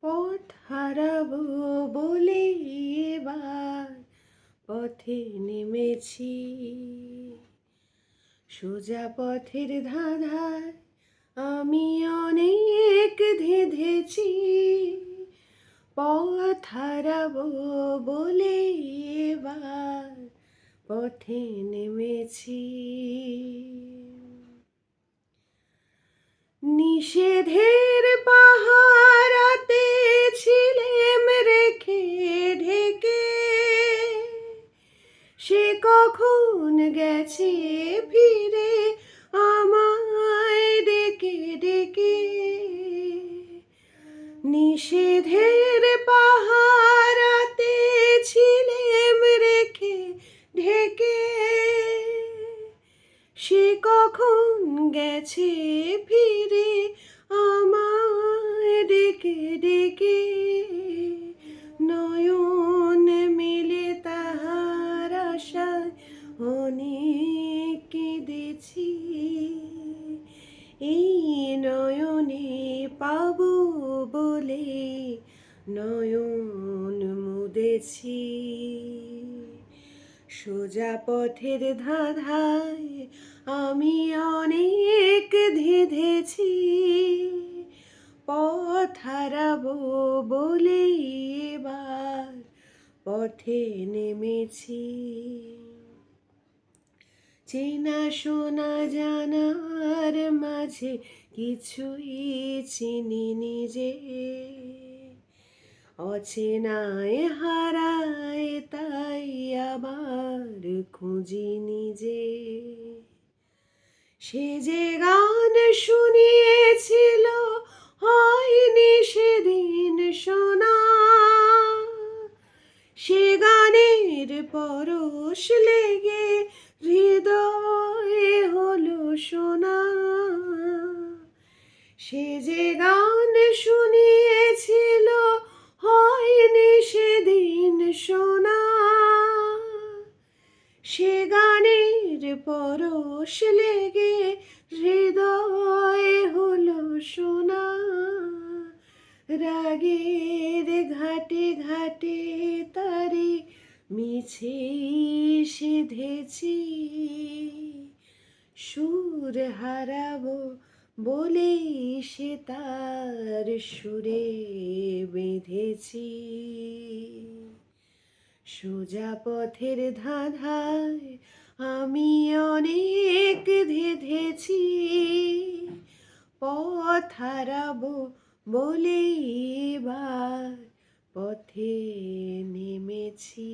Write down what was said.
পথ হারাবো বলে এবার পথে নেমেছি, সোজা পথের ধাঁধায় আমি অনেক ধেঁধেছি। পথ হারাবো বলে এবার পথে নেমেছি। নিষেধের পাহারাতে ছিলেম রেখে ঢেকে, সে কখন গেছে ফিরে আমায় ডেকে ডেকে। নিষেধের পাহারাতে ছিলেম রেখে ঢেকে, সে কখন গেছে ফিরে আমায় ডেকে ডেকে। নয়ন মেলে তাহার আশায় অনেক কেঁদেছি, এই নয়নে পাবো বলে নয়ন মুদেছি। সোজা পথের ধাঁধায় আমি অনেক ধেঁধেছি, পথ হারাবো বলে এবার পথে নেমেছি। চেনা শোনা জানার মাঝে কিছুই চিনি নিজে, অচেনায় হারায় তাই আবার খুঁজি নিজে। সে যে গান শুনিয়েছিল হয়নি সেদিন শোনা, সে গানের পরশ লেগে হৃদয়ে হলো শোনা। সে যে গান শুনিয়েছিল হয়নি সেদিন শোনা, সে গানের পরশ লেগে হৃদয়ে হলো শোনা। রাগের ঘাটে ঘাটে তারে মিছেই সেধেছি, সুর হারাবো বলে সে তার সুরে বেঁধেছি। সোজা পথের ধাঁধায় আমি অনেক ধেঁধেছি, পথ হারাবো বলে এবার পথে নেমেছি।